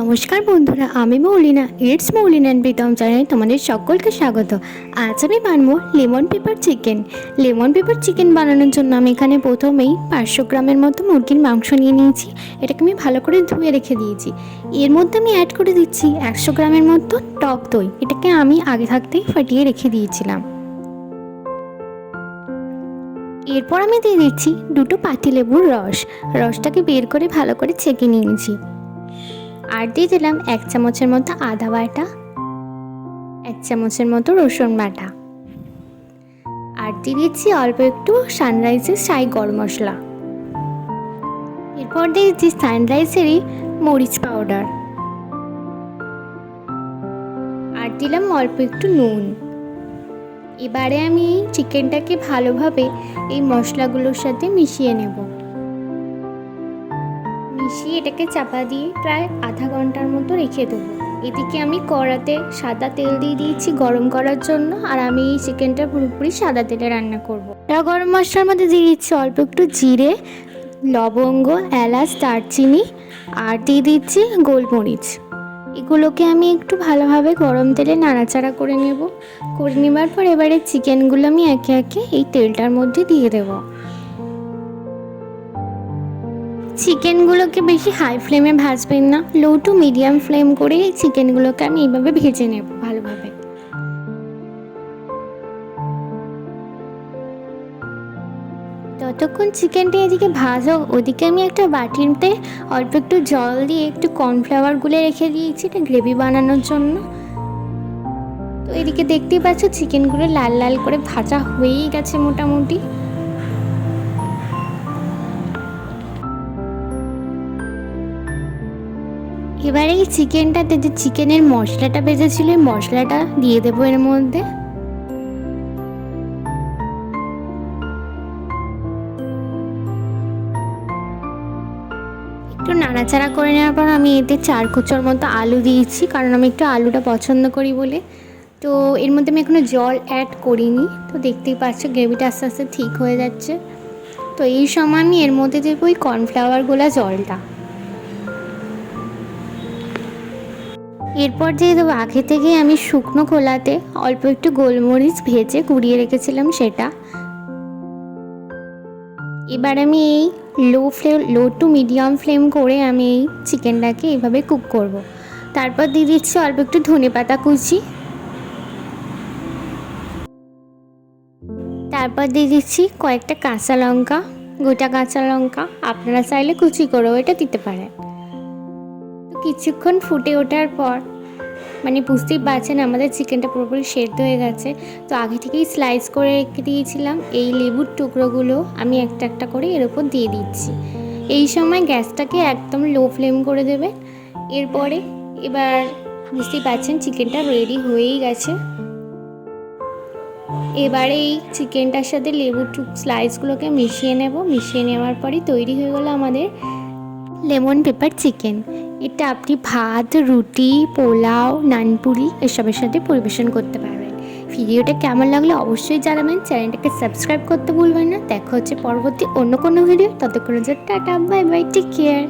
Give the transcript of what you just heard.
নমস্কার বন্ধুরা, আমি মৌলিনা। ইটস মৌলিনা অ্যান্ড প্রীতম চ্যানেলে তোমাদের সকলকে স্বাগত। আজ আমি বানাবো lemon pepper chicken. Lemon pepper chicken বানানোর জন্য আমি এখানে প্রথমেই 500 গ্রামের মতো মুরগির মাংস নিয়ে নিয়েছি। এটাকে আমি ভালো করে ধুয়ে রেখে দিয়েছি। এর মধ্যে আমি অ্যাড করে দিচ্ছি 100 গ্রামের মতো টক দই। এটাকে আমি আগে থাকতেই ফাটিয়ে রেখে দিয়েছিলাম। এরপর আমি দিয়ে দিচ্ছি 2 পাতিলেবুর রসটাকে বের করে ভালো করে ছেঁকে নিয়েছি। আর দিয়ে দিলাম 1 চামচের মতো আদা বাটা, 1 চামচের মতো রসুন বাটা, আর দিয়ে দিচ্ছি অল্প একটু সানরাইজের শাহি গরম মশলা। এরপর দিয়ে দিচ্ছি সানরাইজেরই মরিচ পাউডার, আর দিলাম অল্প একটু নুন। এবারে আমি এই চিকেনটাকে ভালোভাবে এই মশলাগুলোর সাথে মিশিয়ে নেব। মিশিয়ে এটাকে চাপা দিয়ে প্রায় আধা ঘন্টার মতো রেখে দেবো। এদিকে আমি কড়াতে সাদা তেল দিয়ে দিয়েছি গরম করার জন্য, আর আমি এই চিকেনটা পুরোপুরি সাদা তেলে রান্না করব। গরম মশলার মধ্যে দিয়ে দিচ্ছি অল্প একটু জিরে, লবঙ্গ, এলাচ, দারচিনি, আর দিয়ে দিচ্ছি গোলমরিচ। এগুলোকে আমি একটু ভালোভাবে গরম তেলে নাড়াচাড়া করে নেবার পর এবারে চিকেনগুলো আমি একে একে এই তেলটার মধ্যে দিয়ে দেবো। চিকেনগুলোকে বেশি হাই ফ্লেমে ভাজবেন না, লো টু মিডিয়াম ফ্লেম করে এই চিকেনগুলোকে আমি এইভাবে ভেজে নেব ভালোভাবে। যতক্ষণ চিকেনটা এদিকে ভাজা, ওদিকে আমি একটা বাটিতে অল্প একটু জল দিয়ে একটু কর্নফ্লাওয়ার গুলে রেখে দিয়েছি এটা গ্রেভি বানানোর জন্য। তো এদিকে দেখতেই পাচ্ছ চিকেনগুলো লাল লাল করে ভাজা হয়েই গেছে মোটামুটি। এবারে এই চিকেনটাতে যে চিকেনের মশলাটা বেজেছিল এই মশলাটা দিয়ে দেবো এর মধ্যে। একটু নাড়াচাড়া করে নেওয়ার পর আমি এতে 4 কুচোর মতো আলু দিয়েছি, কারণ আমি একটু আলুটা পছন্দ করি বলে। তো এর মধ্যে আমি এখনও জল অ্যাড করিনি। তো দেখতেই পাচ্ছ গ্রেভিটা আস্তে আস্তে ঠিক হয়ে যাচ্ছে। তো এই সময় আমি এর মধ্যে দেবো ওই কর্নফ্লাওয়ারগুলো জলটা। এরপর দিয়ে দেবো আগে থেকে আমি শুকনো খোলাতে অল্প একটু গোলমরিচ ভেজে গুঁড়িয়ে রেখেছিলাম সেটা। এবার আমি এই লো টু মিডিয়াম ফ্লেম করে আমি এই চিকেনটাকে এইভাবে কুক করব। তারপর দিয়ে দিচ্ছি অল্প একটু ধনেপাতা কুচি, তারপর দিয়ে দিচ্ছি কয়েকটা কাঁচা লঙ্কা, গোটা কাঁচা লঙ্কা। আপনারা চাইলে কুচি করেও এটা দিতে পারেন। কিছুক্ষণ ফুটে ওঠার পর মানে বুঝতেই পারছেন আমাদের চিকেনটা পুরোপুরি সেদ্ধ হয়ে গেছে। তো আগে থেকেই স্লাইস করে রেখে দিয়েছিলাম এই লেবুর টুকরোগুলো আমি একটা একটা করে এর উপর দিয়ে দিচ্ছি। এই সময় গ্যাসটাকে একদম লো ফ্লেম করে দেবে। এরপরে এবার বুঝতেই পারছেন চিকেনটা রেডি হয়েই গেছে। এবারে এই চিকেনটার সাথে লেবুর স্লাইসগুলোকে মিশিয়ে নেব। মিশিয়ে নেওয়ার পরই তৈরি হয়ে গেল আমাদের লেমন পেপার চিকেন। এটা আপনি ভাত, রুটি, পোলাও, নানপুরি এসবের সাথে পরিবেশন করতে পারবেন। ভিডিওটা কেমন লাগলো অবশ্যই জানাবেন। চ্যানেলটাকে সাবস্ক্রাইব করতে ভুলবেন না। দেখা হচ্ছে পরবর্তী অন্য কোনো ভিডিও। ততক্ষণের জন্য tata, bye bye, take care.